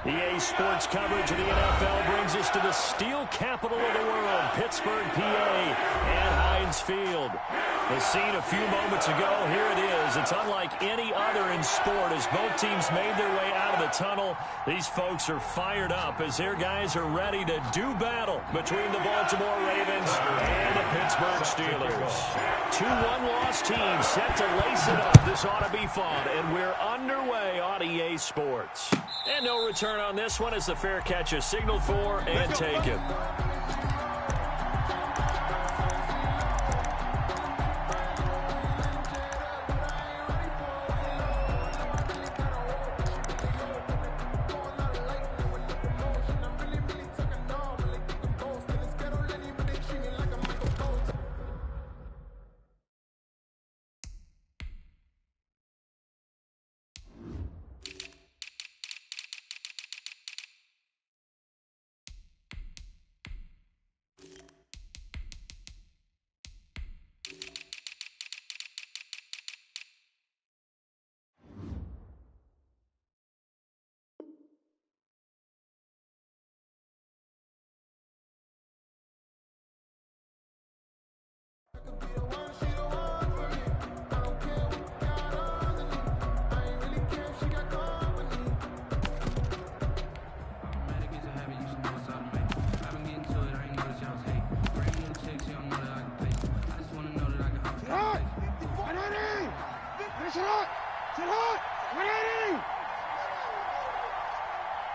EA Sports coverage of the NFL brings us to the steel capital of the world, Pittsburgh, PA, and Heinz Field. The scene a few moments ago, here it is. It's unlike any other in sport as both teams made their way out of the tunnel. These folks are fired up as their guys are ready to do battle between the Baltimore Ravens and the Pittsburgh Steelers. Two one-loss teams set to lace it up. This ought to be fun, and we're underway on EA Sports. And no return on this one as the fair catch is signaled for and taken.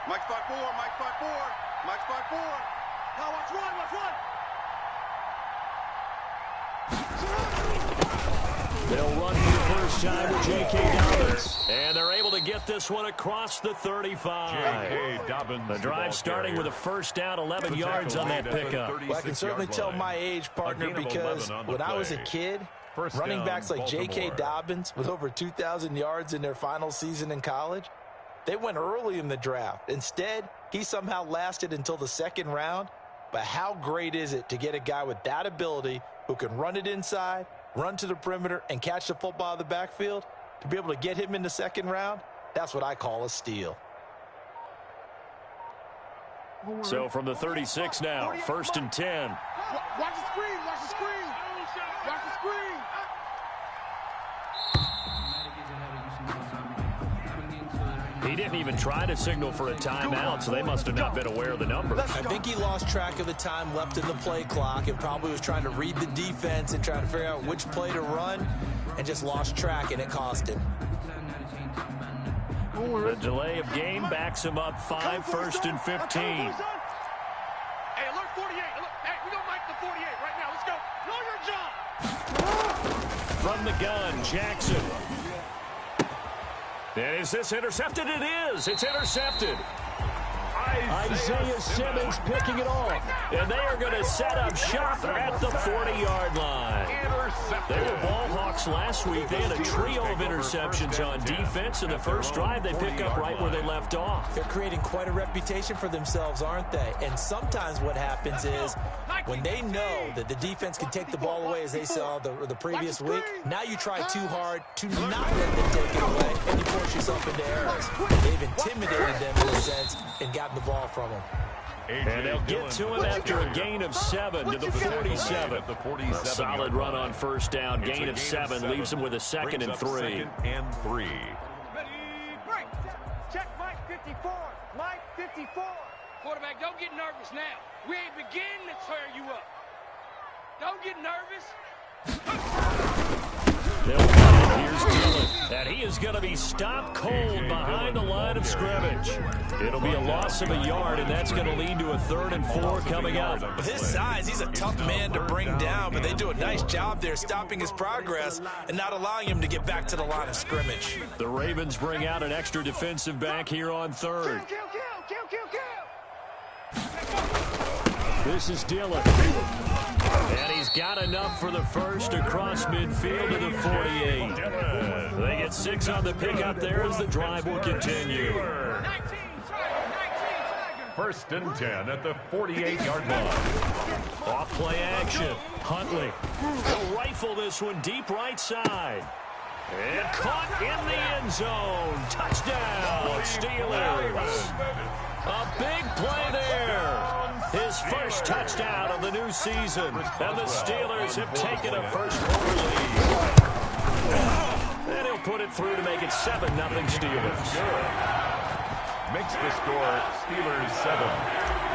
Mike spot four, Mike spot four, Mike spot four. Now watch one, watch one. They'll run for the first time with J.K. Dobbins. And they're able to get this one across the 35. J.K. Dobbins. The drive starting with a first down, 11 yards on that pickup. Well, I can certainly tell my age, partner, because when I was a kid, running backs like J.K. Dobbins with over 2,000 yards in their final season in college, they went early in the draft. Instead, he somehow lasted until the second round. But how great is it to get a guy with that ability who can run it inside, run to the perimeter, and catch the football out of the backfield? To be able to get him in the second round, that's what I call a steal. So from the 36 now, 1st and 10. Watch the screen, watch the screen. Watch the screen. He didn't even try to signal for a timeout, so they must have not been aware of the numbers. I think he lost track of the time left in the play clock and probably was trying to read the defense and trying to figure out which play to run and just lost track, and it cost him. The delay of game backs him up 5, 1st and 15. Hey, alert 48. Hey, we gonna make the 48 right now. Let's go. Know your job. From the gun, Jackson. Is this intercepted? It is. It's intercepted. Isaiah Simmons picking it off. And they are going to set up shop at the 40-yard line. They were ball hawks last week. They had a trio of interceptions on defense. In the first drive, they pick up right where they left off. They're creating quite a reputation for themselves, aren't they? And sometimes what happens is when they know that the defense can take the ball away, as they saw the previous week, now you try too hard to not let them take it away, and you force yourself into errors. They've intimidated them in a sense and gotten the ball from them. And they'll get to him after a gain of 7 to the 47. A solid run on first down. Gain of 7 leaves them with a 2nd and 3. Ready, break. Check Mike 54. Mike 54. Quarterback, don't get nervous now. We ain't beginning to tear you up. Don't get nervous. They'll run it. Here's Dillon. And he is going to be stopped cold behind the line of scrimmage. It'll be a loss of a yard, and that's going to lead to a 3rd and 4 coming up. With his size, he's a tough man to bring down, but they do a nice job there stopping his progress and not allowing him to get back to the line of scrimmage. The Ravens bring out an extra defensive back here on 3rd. Kill. This is Dillon. And he's got enough for the first across midfield to the 48. They get 6 on the pickup there as the drive will continue. 1st and 10 at the 48-yard line. Off play action. Huntley. He'll rifle this one deep right side. And caught in the end end zone. Touchdown, Steelers. A big play there. His first touchdown of the new season. And the Steelers have taken a first-quarter lead. And he'll put it through to make it 7-0 Steelers. Makes the score Steelers 7,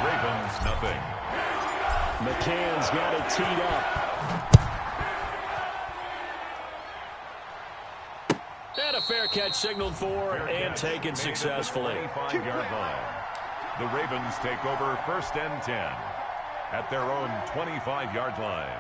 Ravens 0. McCann's got it teed up. And a fair catch signaled for and taken successfully. 25-yard line. The Ravens take over 1st and 10 at their own 25-yard line.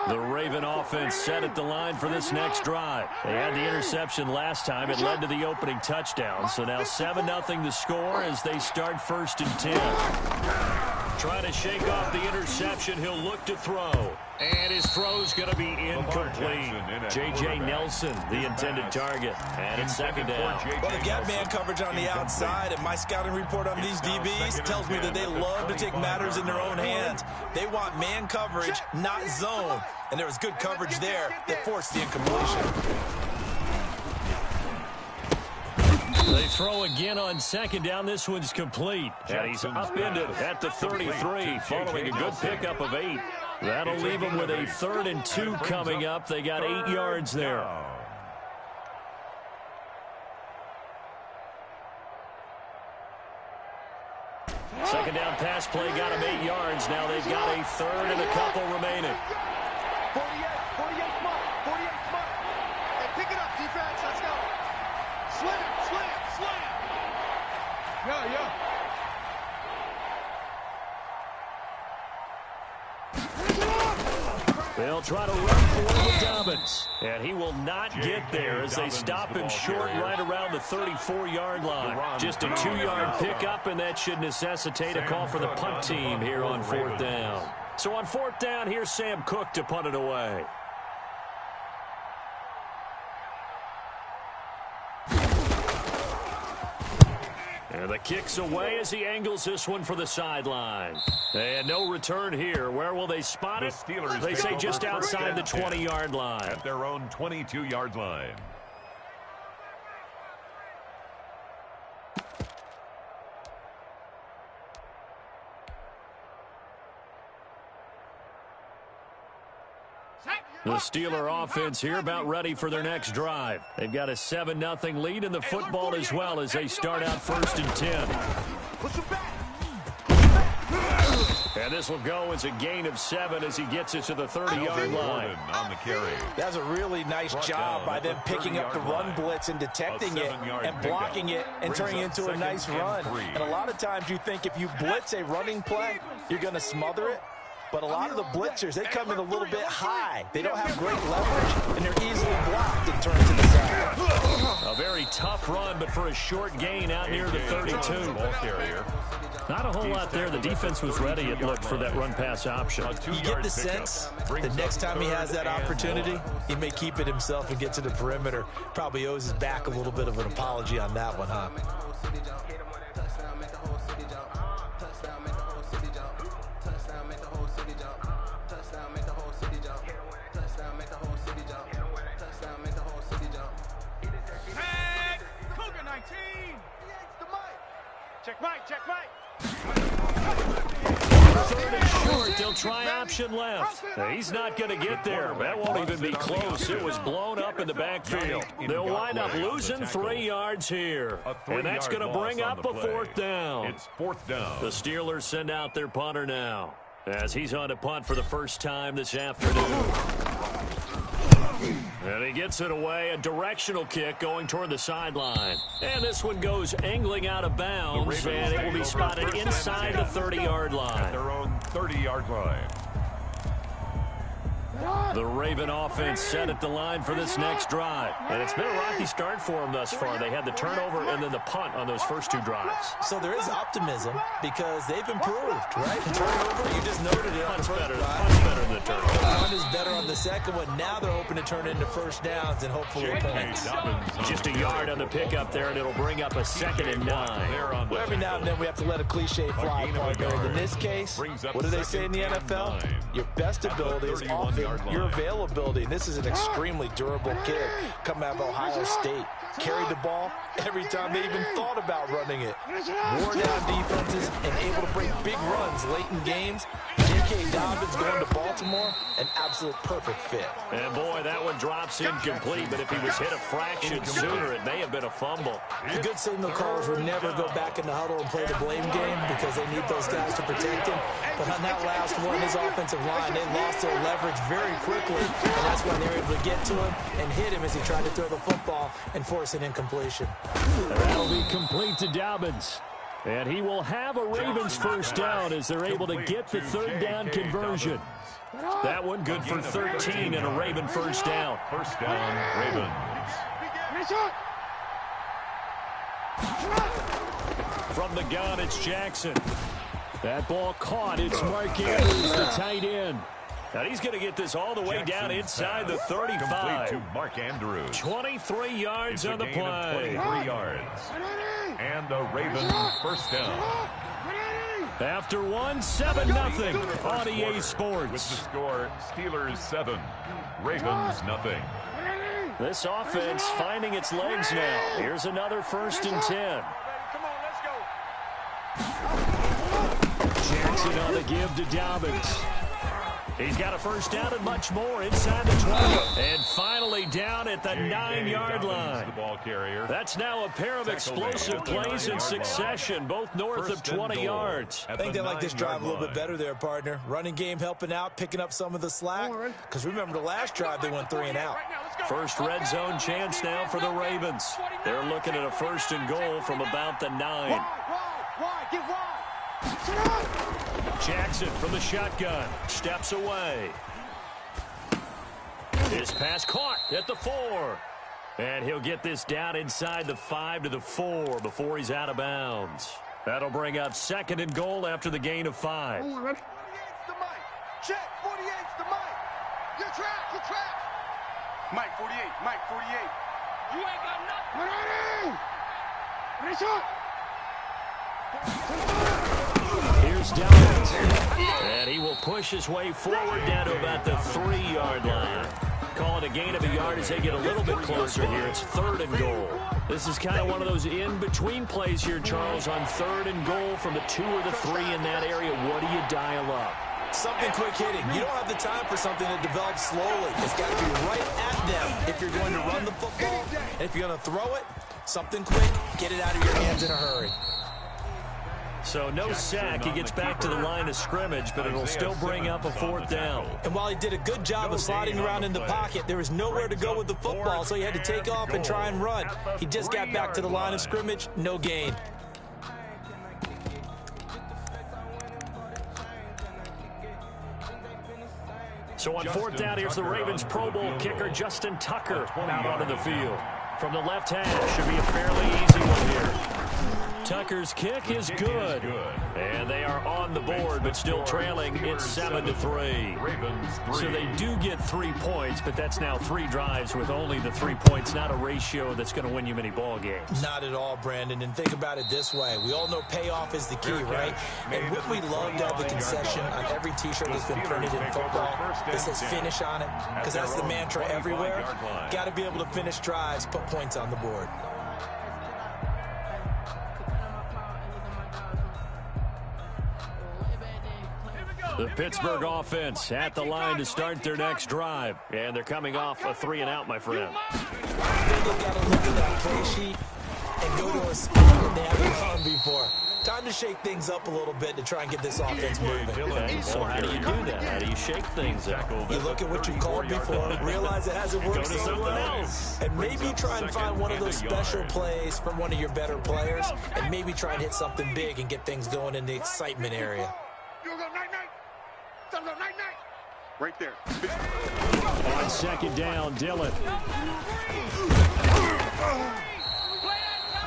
The Raven offense set at the line for this next drive. They had the interception last time. It led to the opening touchdown. So now 7-0 the score as they start 1st and 10. Trying to shake off the interception. He'll look to throw. And his throw's going to be incomplete. J.J. Nelson, the intended target. And it's 2nd down. Well, they got man coverage on the outside, and my scouting report on these DBs tells me that they love to take matters in their own hands. They want man coverage, not zone. And there was good coverage there that forced the incompletion. They throw again on 2nd down. This one's complete. And he's upended at the 33 following a good pickup of 8. That'll leave them with a 3rd and 2 coming up. They got 8 yards there. Second down pass play got them 8 yards. Now they've got a 3rd and a couple remaining. 48 smart. Hey, pick it up, defense. Let's go. Slam. Yeah. They'll try to run for the Dobbins. And he will not get there as they stop him short right around the 34-yard line. Just a 2-yard pickup, and that should necessitate a call for the punt team here on 4th down. So on 4th down, here's Sam Cook to punt it away. And the kick's away as he angles this one for the sideline. And no return here. Where will they spot it? They say just outside the 20-yard line. At their own 22-yard line. The Steeler offense here about ready for their next drive. They've got a 7-0 lead in the football as well as they start out 1st and 10. And this will go as a gain of 7 as he gets it to the 30-yard line. On the carry. That's a really nice job by them picking up the run blitz and detecting it and blocking it and turning it into a nice run. And a lot of times you think if you blitz a running play, you're going to smother it. But a lot of the blitzers, they come in a little bit high. They don't have great leverage, and they're easily blocked and turned to the side. A very tough run, but for a short gain out near the 32. Not a whole lot there. The defense was ready, it looked, for that run-pass option. You get the sense that next time he has that opportunity, he may keep it himself and get to the perimeter. Probably owes his back a little bit of an apology on that one, huh? Check Mike. 3rd and short. They'll try option left. He's not going to get there. That won't even be close. It was blown up in the backfield. They'll wind up losing 3 yards here. And that's going to bring up a 4th down. It's 4th down. The Steelers send out their punter now as he's on to punt for the first time this afternoon. And he gets it away, a directional kick going toward the sideline. And this one goes angling out of bounds, and it will be spotted inside the 30-yard line. At their own 30-yard line. The Raven offense set at the line for this next drive. And it's been a rocky start for them thus far. They had the turnover and then the punt on those first 2 drives. So there is optimism because they've improved, right? The turnover, you just noted it on the first drive. Punt's better than the turnover. The punt is better on the second one. Now they're hoping to turn into first downs and hopefully points. Just a yard on the pickup there, and it'll bring up a 2nd and 9. Well, every now and then we have to let a cliche fly, partner. In this case, what do they say in the NFL? Your best ability is offense your availability. And this is an extremely durable kid coming out of Ohio State. Carried the ball every time they even thought about running it. Wore down defenses and able to break big runs late in games. J.K. Dobbins going to Baltimore, an absolute perfect fit. And boy, that one drops incomplete, but if he was hit a fraction sooner, it may have been a fumble. The good signal callers would never go back in the huddle and play the blame game because they need those guys to protect him. But on that last one, his offensive line, they lost their leverage very quickly, and that's when they were able to get to him and hit him as he tried to throw the football and force an incompletion. That'll be complete to Dobbins. And he will have a Ravens first down as they're able to get the third down conversion. That one good for 13 and a Raven first down. First down, Ravens. From the gun, it's Jackson. That ball caught. It's Mark Andrews, the tight end. Now he's going to get this all the way down inside the 35. Complete to Mark Andrews. 23 yards on the play. 23 yards. And a Raven first down. After one, 7-0 on EA Sports. With the score, Steelers 7, Ravens nothing. This offense finding its legs now. Here's another 1st and 10. Jackson on the give to Dobbins. He's got a first down and much more inside the 20. And finally down at the 9-yard line. The ball carrier. That's now a pair of explosive plays in succession, both north of 20 yards. I think they like this drive a little bit better there, partner. Running game helping out, picking up some of the slack. Because remember the last drive, they went 3 and out. First red zone chance now for the Ravens. They're looking at a 1st and goal from about the 9. Jackson from the shotgun steps away. His pass caught at the 4. And he'll get this down inside the 5 to the 4 before he's out of bounds. That'll bring up 2nd and goal after the gain of 5. 48's the mic. Check, 48's the mic. You're trapped, you're trapped. Mike 48, Mike 48. You ain't got nothing. Here's Dobbins. And he will push his way forward down to about the 3-yard line. Call it a gain of a yard as they get a little bit closer here. It's 3rd and goal. This is kind of one of those in-between plays here, Charles, on 3rd and goal from the 2 or the 3 in that area. What do you dial up? Something quick hitting. You don't have the time for something that develops slowly. It's got to be right at them if you're going to run the football. And if you're going to throw it, something quick, get it out of your hands in a hurry. So no sack. He gets back to the line of scrimmage, but it'll still bring up a 4th down. And while he did a good job of sliding around in the pocket, there was nowhere to go with the football, so he had to take off and try and run. He just got back to the line of scrimmage, no gain. So on 4th down, here's the Ravens Pro Bowl kicker, Justin Tucker, out onto the field. From the left hash, should be a fairly easy one here. Tucker's kick is good. And they are on the board, but still trailing. It's 7-3. So they do get 3 points, but that's now 3 drives with only the 3 points. Not a ratio that's going to win you many ball games. Not at all, Brandon. And think about it this way. We all know payoff is the key, right? And wouldn't we love to have the concession on every T-shirt that's been printed in football that says finish on it? Because that's the mantra everywhere. Got to be able to finish drives, put points on the board. The Pittsburgh offense at the line to start their next drive. And they're coming off a 3-and-out, my friend. They've got to look at that play sheet and go to a spot that they haven't gone before. Time to shake things up a little bit to try and get this offense moving. Okay, so how do you do that? How do you shake things up? You look at what you called before, realize it hasn't worked so well, and maybe try and find one of those special plays from one of your better players, and maybe try and hit something big and get things going in the excitement area. Right there. On 2nd down, Dillon.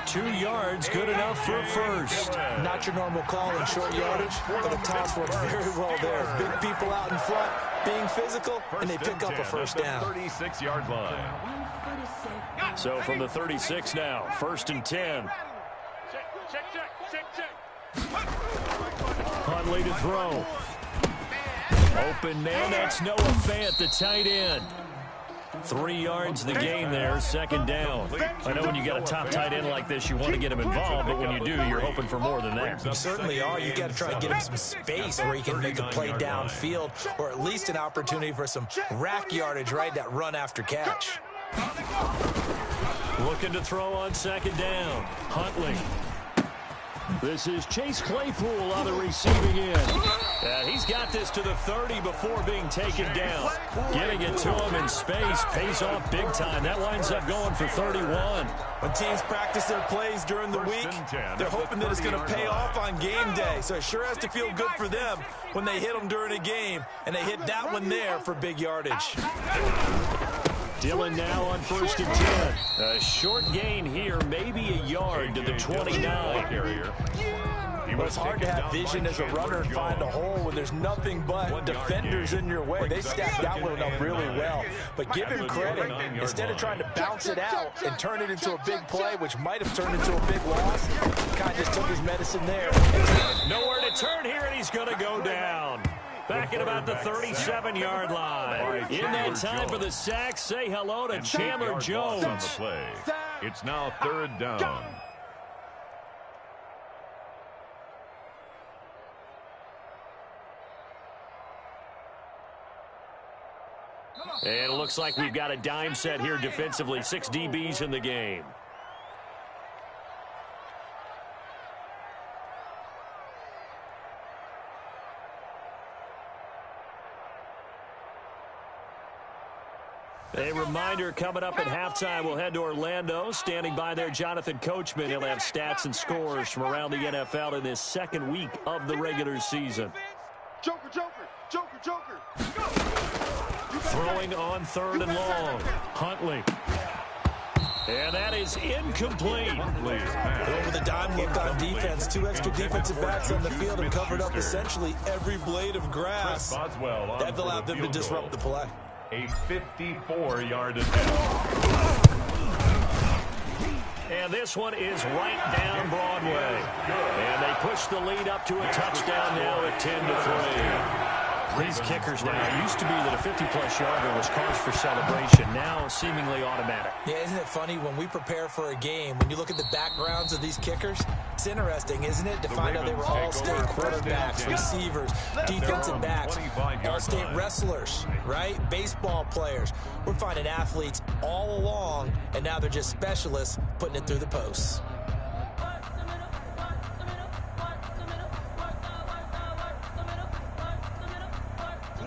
2 yards, good enough for a 1st. Not your normal call in short yardage, but the toss worked very well there. Big people out in front, being physical, and they pick up a 1st down. 36-yard line. So from the 36 now, 1st and 10. Check. Huntley to throw. Open man, that's Noah Fant, the tight end. 3 yards the gain there, second down. I know when you got a top tight end like this, you want to get him involved, but when you do, you're hoping for more than that. You certainly are. You got to try to get him some space where he can make a play downfield, or at least an opportunity for some rack yardage, right? That run after catch. Looking to throw on second down. Huntley. This is Chase Claypool on the receiving end. He's got this to the 30 before being taken down. Getting it to him in space pays off big time. That winds up going for 31. When teams practice their plays during the week, they're hoping that it's going to pay off on game day. So it sure has to feel good for them when they hit them during a game, and they hit that one there for big yardage. Dillon now on 1st and 10. A short gain here, maybe a yard to the 29. Well, it's hard to have vision as a runner and find a hole when there's nothing but defenders in your way. They stacked that one up really well. But give him credit. Instead of trying to bounce it out and turn it into a big play, which might have turned into a big loss, kind of just took his medicine there. Nowhere to turn here, and he's going to go down. Back at about the 37-yard line. In that time for the sack, say hello to Chandler Jones. On the play. It's now 3rd down. And it looks like we've got a dime set here defensively. 6 DBs in the game. A reminder, coming up at halftime, we'll head to Orlando. Standing by there, Jonathan Coachman. He'll have stats and scores from around the NFL in this second week of the regular season. Joker, Joker, Joker, Joker. Throwing on 3rd and long. Huntley. And that is incomplete. Over the dime look on defense. 2 extra defensive backs on the field and covered up essentially every blade of grass. That allowed them to disrupt the play. A 54-yard attempt. And this one is right down Broadway. And they push the lead up to a touchdown now at 10-3. These kickers now, it used to be that a 50-plus yarder was cause for celebration. Now seemingly automatic. Yeah, isn't it funny when we prepare for a game, when you look at the backgrounds of these kickers, it's interesting, isn't it, to find out they were all-state quarterbacks, receivers, defensive backs, all-state wrestlers, right? Baseball players. We're finding athletes all along, and now they're just specialists putting it through the posts.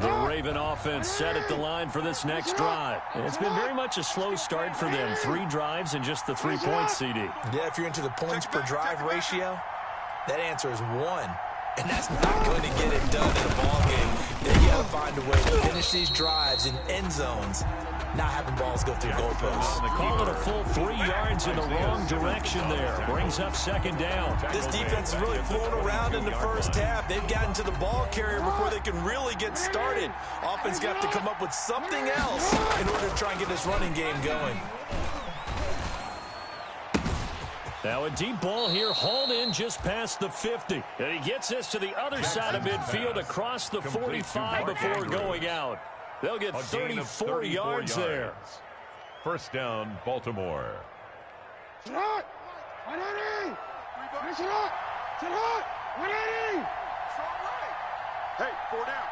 The Raven offense set at the line for this next drive. It's been very much a slow start for them. 3 drives and just the 3 points, CD. Yeah, if you're into the points per drive ratio, that answer is 1. And that's not going to get it done in a ball game. Then you got to find a way to finish these drives in end zones, not having balls go through goalposts. They call it a full 3 yards in the wrong direction there. Brings up second down. This defense is really flown around in the first half. They've gotten to the ball carrier before they can really get started. Offense got to come up with something else in order to try and get this running game going. Now a deep ball here, hauled in just past the 50. And he gets this to the other side of midfield across the 45 before going out. They'll get 34 yards there. First down, Baltimore. Hey, 4 down.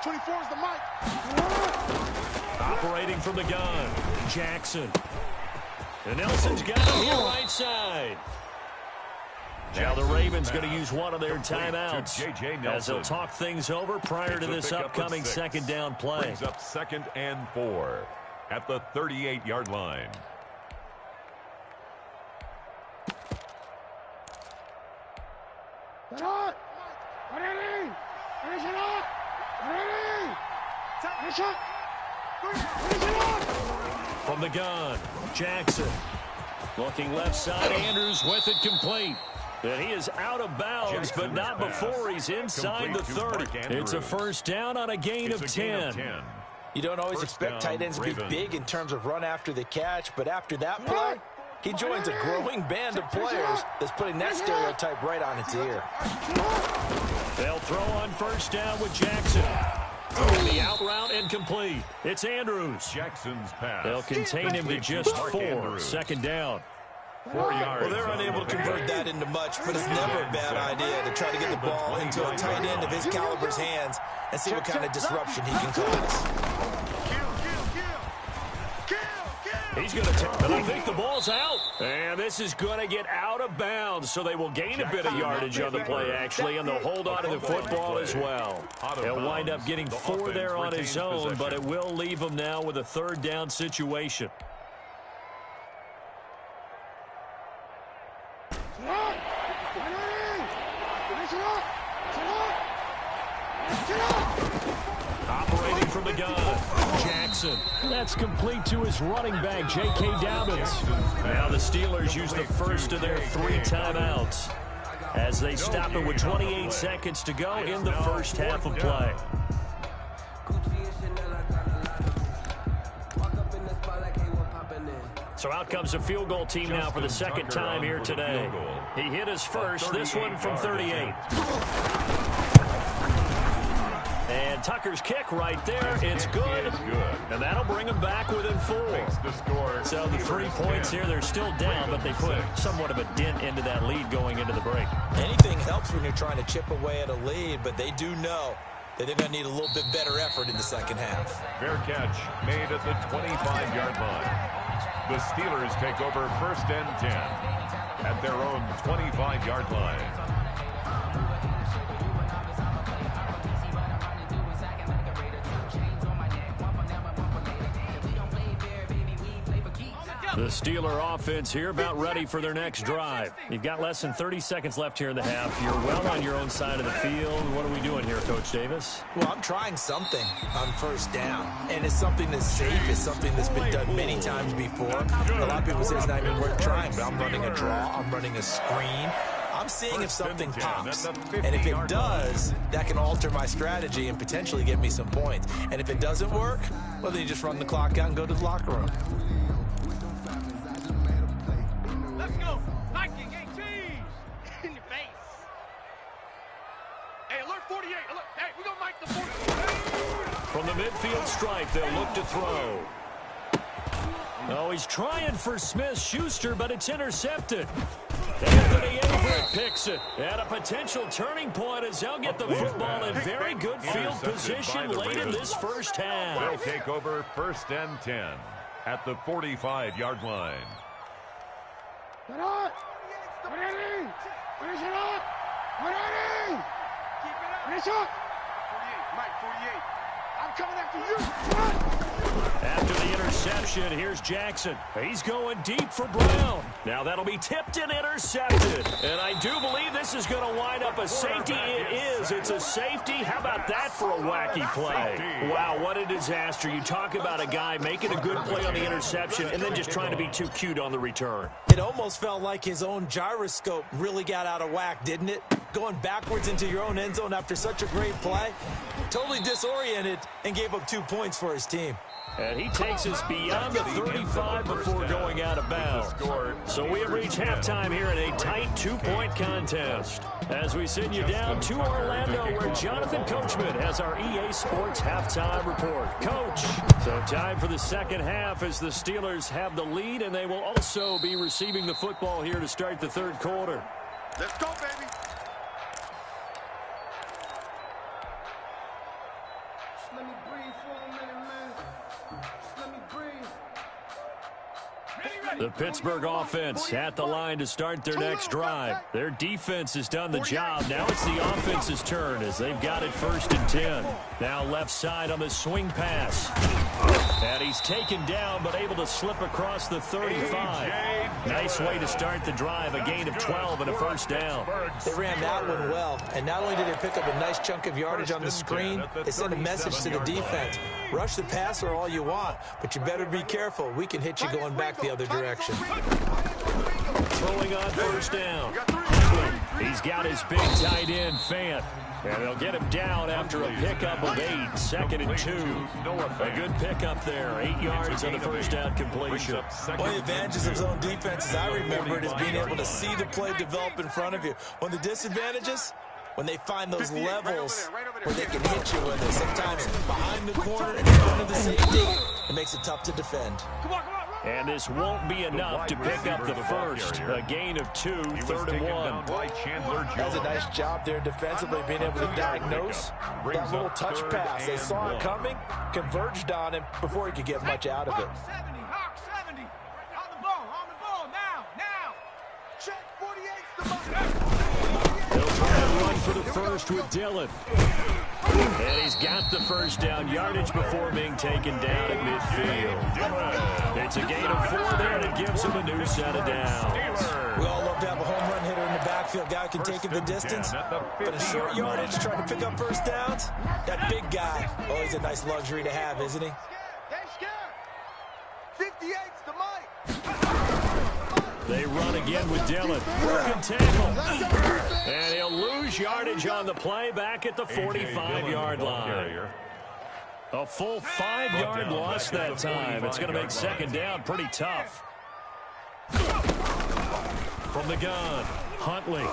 24 is the mic. Operating from the gun, Jackson. And Nelson's got him here right side. Now the Ravens going to use one of their timeouts as they'll talk things over prior to this upcoming second down play. Brings up 2nd and 4 at the 38-yard line. From the gun, Jackson. Looking left side, Andrews with it complete. And he is out of bounds, but not before he's inside the 30. It's a first down on a gain of 10. You don't always expect tight ends to be big in terms of run after the catch, but after that play, he joins a growing band of players that's putting that stereotype right on its ear. They'll throw on first down with Jackson. And the out route incomplete. It's Andrews. Jackson's pass. They'll contain him to just 4. Andrews. Second down. 4 yards. Well, they're unable to convert that into much, but it's never a bad idea to try to get the ball into a tight end of his caliber's hands and see what kind of disruption he can cause. He's going to take, but I think the ball's out. And this is going to get out of bounds, so they will gain a bit of yardage on the play, actually, and they'll hold on to the football as well. He'll wind up getting 4 there on his own, but it will leave him now with a third down situation. Operating from the gun, Jackson. That's complete to his running back, J.K. Dobbins. Now the Steelers use the first of their 3 timeouts as they stop it with 28 seconds to go in the first half of play. So out comes a field goal team now for the second time here today. He hit his first, this one from 38. And Tucker's kick right there, it's good. And that'll bring him back within 4. So the 3 points here, they're still down, but they put somewhat of a dent into that lead going into the break. Anything helps when you're trying to chip away at a lead, but they do know that they're going to need a little bit better effort in the second half. Fair catch made at the 25-yard line. The Steelers take over first and 10 at their own 25-yard line. The Steeler offense here about ready for their next drive. You've got less than 30 seconds left here in the half. You're well on your own side of the field. What are we doing here, Coach Davis? Well, I'm trying something on first down, and it's something that's safe. It's something that's been done many times before. A lot of people say it's not even worth trying, but I'm running a draw. I'm running a screen. I'm seeing if something pops, and if it does, that can alter my strategy and potentially get me some points. And if it doesn't work, well, then you just run the clock out and go to the locker room. Let's go. Nike, cheese. In your face. Hey, alert 48. Alert. Hey, we're going to make the 48. From the midfield stripe, they'll look to throw. Oh, he's trying for Smith-Schuster, but it's intercepted. Anthony Everett picks it. And a potential turning point as they'll get the football in very good field position late in this first half. They'll take over first and 10 at the 45-yard line. Finish up. 48, Mike, 48. I'm coming after you. After the interception, here's Jackson. He's going deep for Brown. Now that'll be tipped and intercepted. And I do believe this is going to wind up a safety. It is. It's a safety. How about that for a wacky play? Wow, what a disaster. You talk about a guy making a good play on the interception and then just trying to be too cute on the return. It almost felt like his own gyroscope really got out of whack, didn't it? Going backwards into your own end zone after such a great play. Totally disoriented and gave up 2 points for his team. And he takes us beyond the 35 before going out of bounds. So we have reached halftime here in a tight 2-point contest. As we send you down to Orlando, where Jonathan Coachman has our EA Sports halftime report. Coach, so time for the second half as the Steelers have the lead, and they will also be receiving the football here to start the third quarter. Let's go, baby. Let me breathe for a minute, man. Let me breathe. The Pittsburgh offense at the line to start their next drive. Their defense has done the job. Now it's the offense's turn as they've got it first and 10. Now left side on the swing pass. And he's taken down but able to slip across the 35. Nice way to start the drive. A gain of 12 and a first down. They ran that one well. And not only did they pick up a nice chunk of yardage on the screen, they sent a message to the defense. Rush the passer all you want, but you better be careful. We can hit you going back the other direction. Throwing on first down. He's got his big tight end, Fant. And they'll get him down after a pickup of 8, second and 2. A good pickup there, 8 yards on the first down completion. One of the advantages of zone defense, as I remember it, is being able to see the play develop in front of you. One of the disadvantages, when they find those levels where they can hit you with it. Sometimes behind the corner and in front of the safety, it makes it tough to defend. And this won't be enough to pick up the first. A gain of 2, 3rd and 1. That's a nice job there defensively, being able to diagnose that little touch pass. They saw it coming, converged on him before he could get much out of it. Hawk 70. On the ball, now. Check 48's the mark. They'll try to run for the first with Dillon. And he's got the first down yardage before being taken down at midfield. It's a gain of 4 there, and it gives him a new set of downs. We all love to have a home run hitter in the backfield. Guy can take it the distance, but a short yardage trying to pick up first downs, that big guy, always a nice luxury to have, isn't he? They're scared. 58's the mic. They run again with Dillon. Good tackle. And he'll lose yardage on the play back at the 45-yard line. A full 5-yard loss that time. It's going to make second down pretty tough. From the gun, Huntley.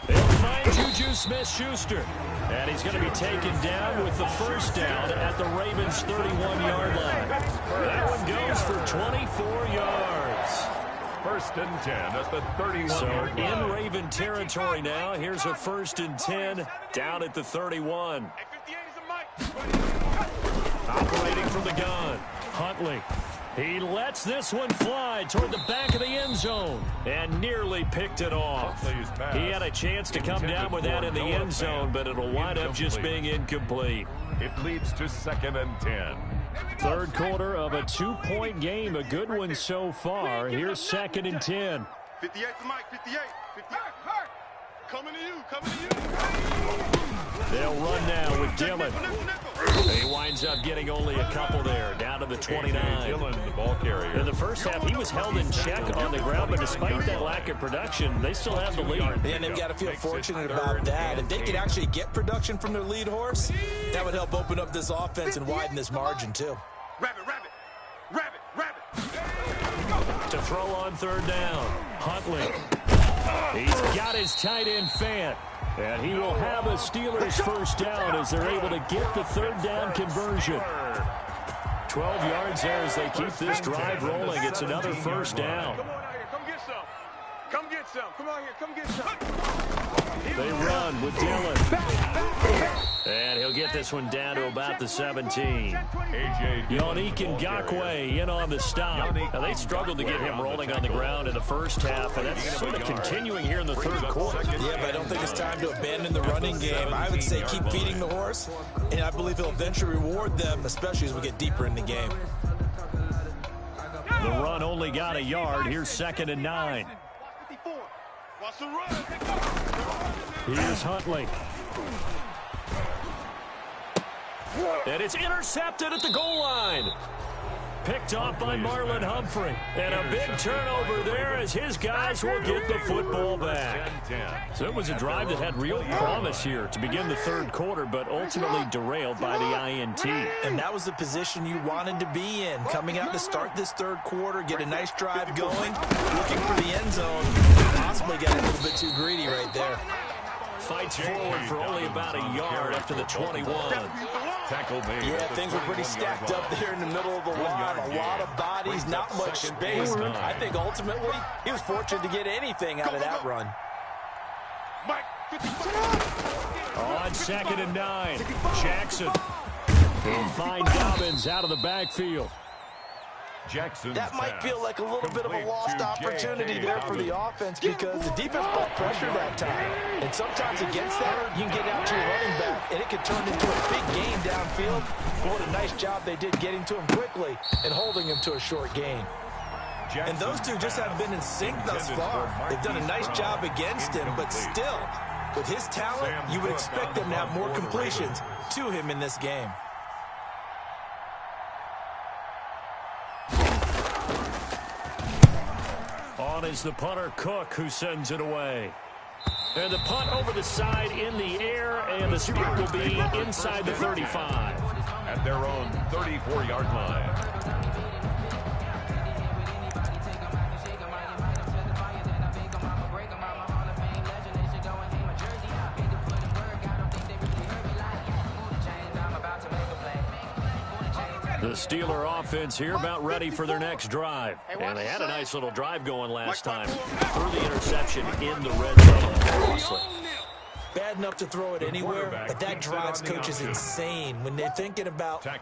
They'll find Juju Smith-Schuster. And he's going to be taken down with the first down at the Ravens' 31-yard line. That one goes for 24 yards. 1st and 10 at the 31-yard line. So in Raven territory now. Here's a 1st and 10 down at the 31. Operating from the gun, Huntley. He lets this one fly toward the back of the end zone and nearly picked it off. He had a chance to come down with that in the end zone, but it'll wind up just being incomplete. It leads to 2nd and 10. Third quarter of a 2-point game. A good one so far. Here's 2nd and 10. 58's the mic. 58. Coming to you. They'll run now with Dillon. He winds up getting only a couple there, down to the 29. Dillon, the ball carrier. In the first half, he was held in check on the ground, but despite that lack of production, they still have the lead. And they've got to feel fortunate about that. If they could actually get production from their lead horse, that would help open up this offense and widen this margin, too. Rabbit. To throw on 3rd down, Huntley. He's got his tight end Fant. And he will have a Steelers first down as they're able to get the 3rd down conversion. 12 yards there as they keep this drive rolling. It's another first down. Come on out here. Come get some. Come on here. Come get some. They run with Dillon. And he'll get this one down to about the 17. Yannick Ngakoue in on the stop. Now, they struggled to get him rolling on the ground in the first half, and that's sort of continuing here in the 3rd quarter. Yeah, but I don't think it's time to abandon the running game. I would say keep feeding the horse, and I believe he'll eventually reward them, especially as we get deeper in the game. The run only got a yard. Here's 2nd and 9. Watch the run. Here's Huntley. And it's intercepted at the goal line. Picked off by Marlon Humphrey. And a big turnover there as his guys will get the football back. So it was a drive that had real promise here to begin the 3rd quarter, but ultimately derailed by the INT. And that was the position you wanted to be in. Coming out to start this 3rd quarter, get a nice drive going, looking for the end zone. Possibly got a little bit too greedy right there. Fights forward for only about a yard after the 21. Yeah, things were pretty stacked up there in the middle of the line. A lot of bodies, not much space. I think ultimately he was fortunate to get anything out of that run. On 2nd and 9, Jackson will find Dobbins out of the backfield. That might feel like a little bit of a lost opportunity there for the offense because the defense brought pressure that time. And sometimes against that, you can get out to your running back, and it can turn into a big gain downfield. But what a nice job they did getting to him quickly and holding him to a short gain. And those two just haven't been in sync thus far. They've done a nice job against him, but still, with his talent, you would expect them to have more completions to him in this game. On is the punter, Cook, who sends it away. And the punt over the side in the air, and the spot will be inside the 35. At their own 34-yard line. The Steeler offense here about ready for their next drive. And they had a nice little drive going last time. Threw the interception in the red zone. Bad enough to throw it anywhere, but that drives coaches insane when they're thinking about, hey,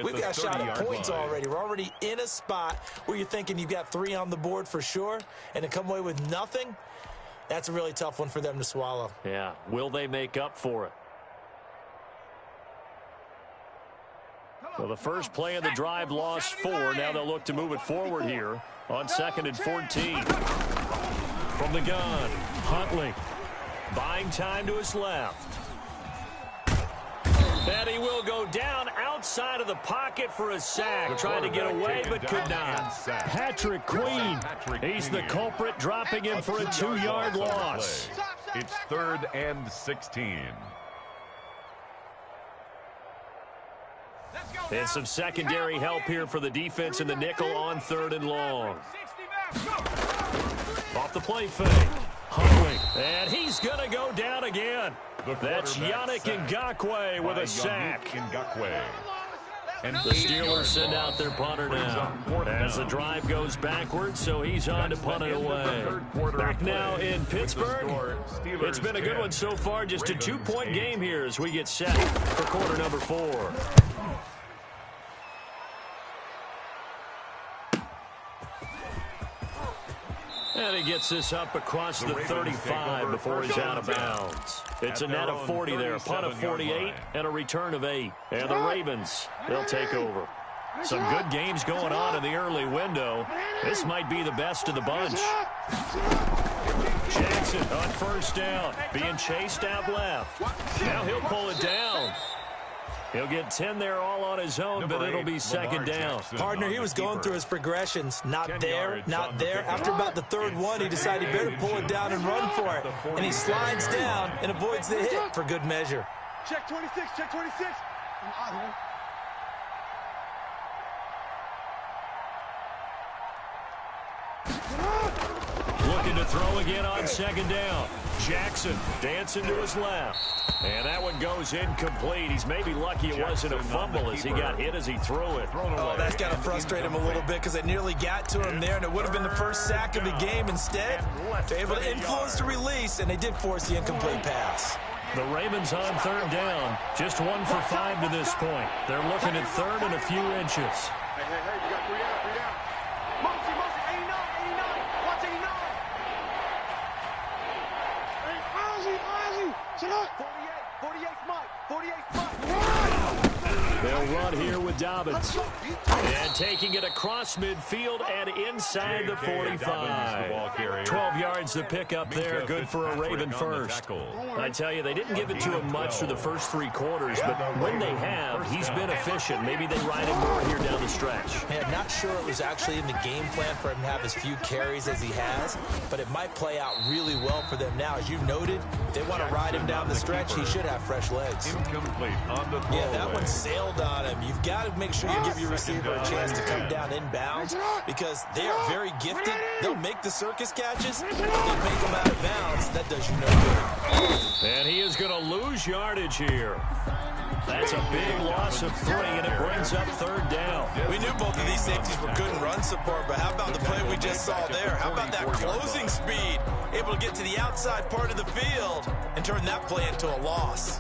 we've got a shot at points already. We're already in a spot where you're thinking you've got 3 on the board for sure, and to come away with nothing, that's a really tough one for them to swallow. Yeah, will they make up for it? Well, the first play of the drive lost 4. Now they'll look to move it forward here on 2nd and 14. From the gun, Huntley. Buying time to his left. And he will go down outside of the pocket for a sack. Trying to get away, but could not. Patrick Queen. He's the culprit, dropping him for a 2-yard loss. It's 3rd and 16. And some secondary help here for the defense in the nickel on 3rd and long. Off the play fake. Huntley. And he's going to go down again. That's Yannick Ngakoue with a sack. And the Steelers send out their punter now as the drive goes backwards, so he's on to punt it away. Back now in Pittsburgh. It's been a good one so far. Just a 2-point game here as we get set for quarter number 4. And he gets this up across the 35 before he's out of bounds. It's a net of 40 there, punt of 48, and a return of 8. And the Ravens, they'll take over. Some good games going on in the early window. This might be the best of the bunch. Jackson on first down, being chased out left. Now he'll pull it down. He'll get 10 there all on his own, but it'll be 2nd down. Partner, he was going through his progressions. Not there, not there. After about the 3rd one, he decided he better pull it down and run for it. And he slides down and avoids the hit for good measure. Check 26, check 26. Looking to throw again on 2nd down. Jackson dancing to his left. And that one goes incomplete. He's maybe lucky it wasn't a fumble as he got hit as he threw it. Oh, that's got to frustrate him a little bit because it nearly got to him there, and it would have been the first sack of the game. Instead, they're able to influence the release, and they did force the incomplete pass. The Ravens on 3rd down. Just 1 for 5 to this point. They're looking at 3rd and a few inches. Hey, you got 3 down, 3 down. Moxie, 89, 89. Watch 89. Hey, Ozzy. Sit up. 48 Mike. 48 Mike. They'll run here with Dobbins. And taking it across midfield and inside the 45. 12 yards to pick up there. Good for a Raven first. I tell you, they didn't give it to him much for the first 3 quarters, but when they have, he's been efficient. Maybe they ride him more here down the stretch. Yeah, not sure it was actually in the game plan for him to have as few carries as he has, but it might play out really well for them now. As you noted, if they want to ride him down the stretch, he should have fresh legs. Yeah, that one sailed on him. You've got to make sure you give your receiver a chance to come down inbounds because they are very gifted. They'll make the circus catches, but they make them out of bounds. That does you no good. And he is going to lose yardage here. That's a big loss of 3, and it brings up 3rd down. We knew both of these safeties were good in run support, but how about the play we just saw there? How about that closing speed? Able to get to the outside part of the field and turn that play into a loss.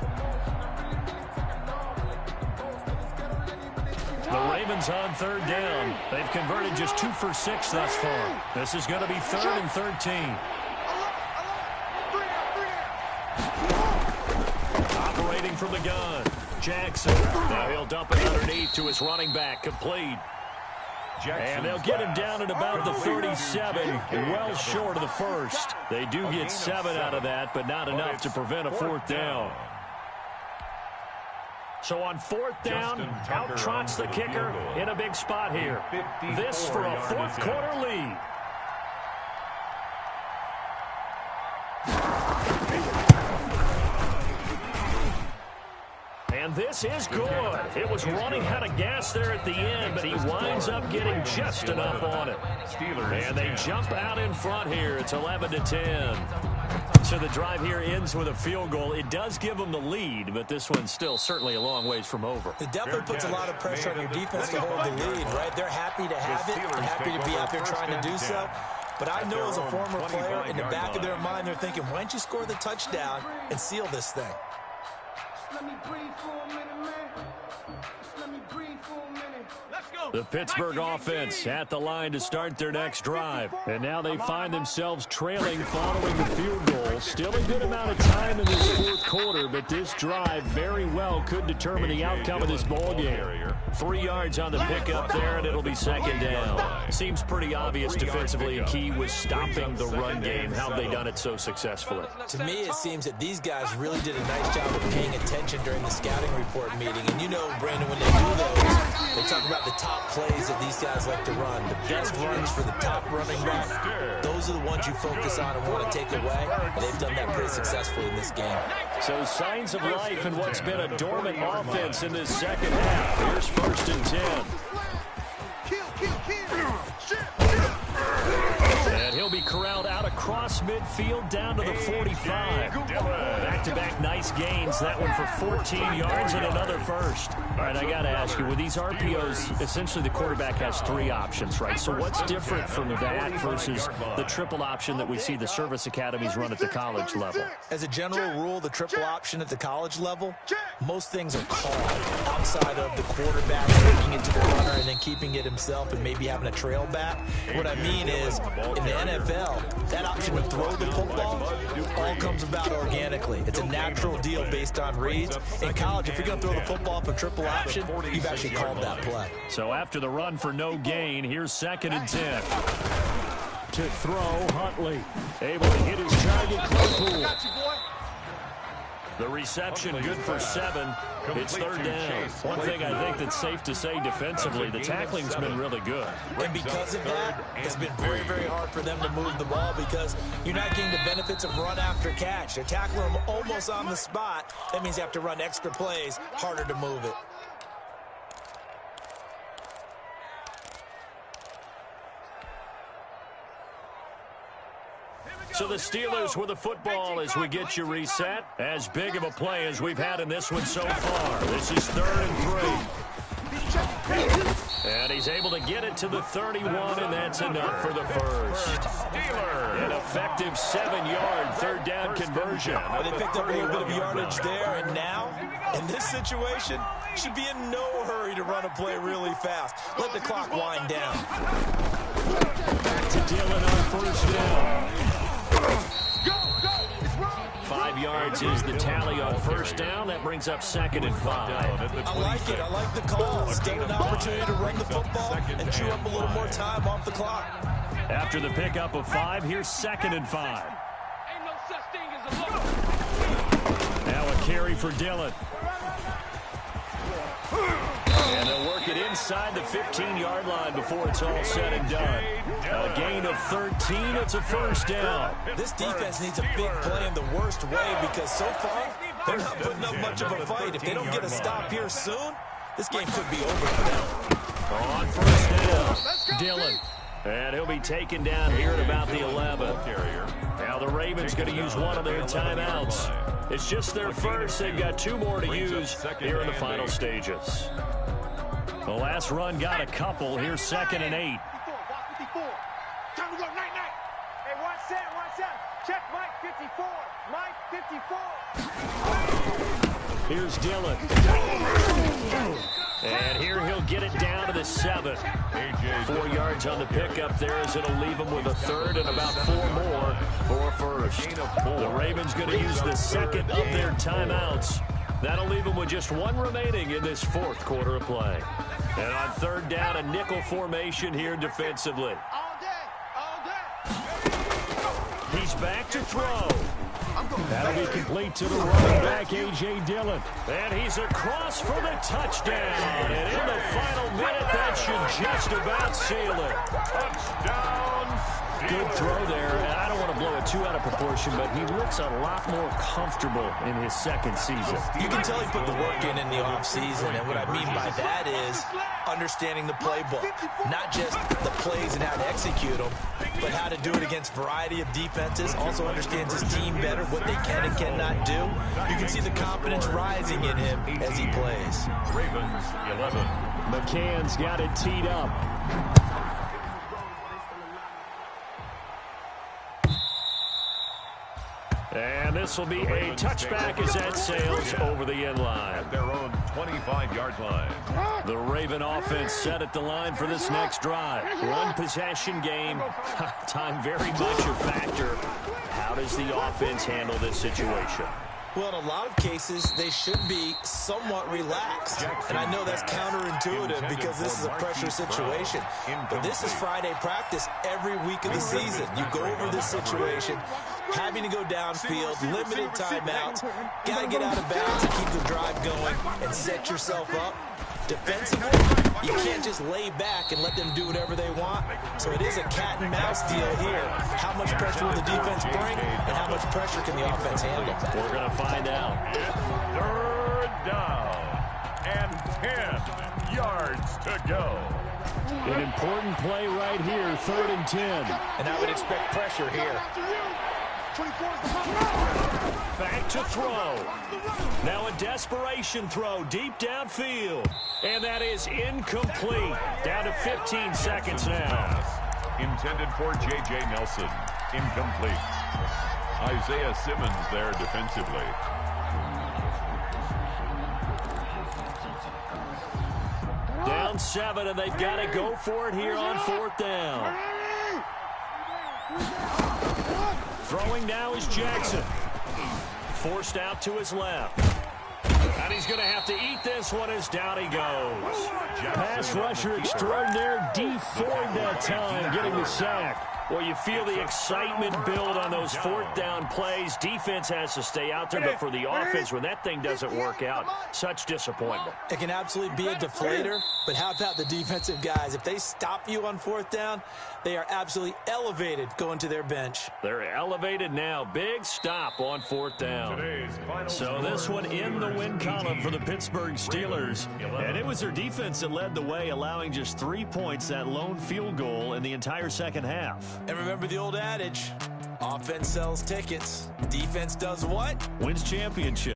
The Ravens on 3rd down. They've converted just 2 for 6 thus far. This is going to be 3rd and 13. Operating from the gun. Jackson. Now he'll dump it underneath to his running back. Complete. And they'll get him down at about the 37, well short of the first. They do get 7 out of that, but not enough to prevent a 4th down. So on 4th down, out trots the kicker in a big spot here. This for a 4th quarter lead. And this is good. It was running out of gas there at the end, but he winds up getting just enough on it. And they jump out in front here. It's 11-10. So the drive here ends with a field goal. It does give them the lead, but this one's still certainly a long ways from over. It definitely puts a lot of pressure on your defense to hold the lead, right? They're happy to have it and happy to be out there trying to do so. But I know as a former player, in the back of their mind, they're thinking, why don't you score the touchdown and seal this thing? Let me breathe for a minute, man. Let me breathe for a minute. Let's go. The Pittsburgh offense at the line to start their next drive. And now they find themselves trailing following the field goal. Still a good amount of time in this fourth quarter, but this drive very well could determine the outcome of this ball game. 3 yards on the pickup there, and it'll be second down. Seems pretty obvious defensively, and key was stopping the run game. How have they done it so successfully? To me, it seems that these guys really did a nice job of paying attention during the scouting report meeting. And you know, Brandon, when they do those, they talk about the top plays that these guys like to run. The best runs for the top running back. Those are the ones you focus on and want to take away. And they've done that pretty successfully in this game. So signs of life in what's been a dormant offense in this second half. Here's first and 10. And he'll be corralled out across midfield down to the 45. Back-to-back nice gains. That one for 14 yards and another first. All right, I got to ask you, with these RPOs, essentially the quarterback has 3 options, right? So what's different from that versus the triple option that we see the service academies run at the college level? As a general rule, the triple option at the college level, most things are called outside of the quarterback taking it to the runner and then keeping it himself and maybe having a trail back. What I mean is, in the NFL, that option to throw the football all comes about organically. It's a natural deal based on reads. In college, if you're going to throw the football up a triple option, you've actually called that play. So after the run for no gain, here's second and 10. To throw, Huntley. Able to hit his target, Claypool. The reception good for 7. It's third down. One thing I think that's safe to say defensively, the tackling's been really good. And because of that, it's been very, very hard for them to move the ball because you're not getting the benefits of run after catch. They're tackling them almost on the spot. That means you have to run extra plays, harder to move it. So the Steelers with the football as we get you reset. As big of a play as we've had in this one so far. This is 3rd and 3. And he's able to get it to the 31, and that's enough for the first. An effective 7-yard third down conversion. They picked up a little bit of yardage there, and now, in this situation, should be in no hurry to run a play really fast. Let the clock wind down. Back to Dillon on first down. 5 yards is the tally on first down. That brings up 2nd and 5. I like it. I like the call. Still an opportunity to run the football and chew up a little more time off the clock. After the pickup of 5, here's 2nd and 5. Ain't no such thing as a look. Now a carry for Dillon. And they'll work it inside the 15-yard line before it's all said and done. A gain of 13, it's a first down. This defense needs a big play in the worst way because so far, they're not putting up much of a fight. If they don't get a stop here soon, this game could be over for them. On first down, Dillon. And he'll be taken down here at about the 11. Now the Ravens going to use one of their timeouts. It's just their first. They've got 2 more to use here in the final stages. The last run got a couple. Here's 2nd and 8. Time to go, night. Hey, watch that. Check Mike 54. Mike 54. Here's Dillon. And here he'll get it down to the 7. 4 yards on the pickup there as it'll leave him with a third and about 4 more for a first. The Ravens going to use the second of their timeouts. That'll leave them with just 1 remaining in this 4th quarter of play. And on third down, a nickel formation here defensively. All day. He's back to throw. That'll be complete to the running back, A.J. Dillon. And he's across for the touchdown. And in the final minute, that should just about seal it. Touchdown, Good throw there. And I don't want to blow it too out of proportion, but he looks a lot more comfortable in his second season. You can tell he put the work in the offseason, and what I mean by that is understanding the playbook. Not just the plays and how to execute them, but how to do it against a variety of defenses. Also understands his team better, what they can and cannot do. You can see the confidence rising in him as he plays. Ravens 11. McCann's got it teed up. And this will be a touchback as that sails over the end line. At their own 25-yard line. The Raven offense set at the line for this next drive. One possession game. Time very much a factor. How does the offense handle this situation? Well, in a lot of cases, they should be somewhat relaxed. And I know that's counterintuitive because this is a pressure situation. But this is Friday practice every week of the season. You go over this situation, having to go downfield, limited timeouts, got to get out of bounds and keep the drive going and set yourself up. Defensively, you can't just lay back and let them do whatever they want. So it is a cat and mouse deal here. How much pressure will the defense bring, and how much pressure can the offense handle? We're going to find out. Third down and 10 yards to go. An important play right here, 3rd and 10. And I would expect pressure here. Back to throw. Now a desperation throw deep downfield. And that is incomplete. Down to 15 seconds now. Intended for J.J. Nelson. Incomplete. Isaiah Simmons there defensively. Down 7, and they've got to go for it here on 4th down. Throwing now is Jackson. Forced out to his left. And he's going to have to eat this one as down he goes. Pass rusher extraordinaire, D Ford that time, getting the sack. Well, you feel the excitement build on those 4th down plays. Defense has to stay out there, but for the offense, when that thing doesn't work out, such disappointment. It can absolutely be a deflator, but how about the defensive guys? If they stop you on 4th down, they are absolutely elevated going to their bench. They're elevated now. Big stop on 4th down. So this one in the win column for the Pittsburgh Steelers. And it was their defense that led the way, allowing just 3 points, that lone field goal in the entire second half. And remember the old adage, offense sells tickets. Defense does what? Wins championship.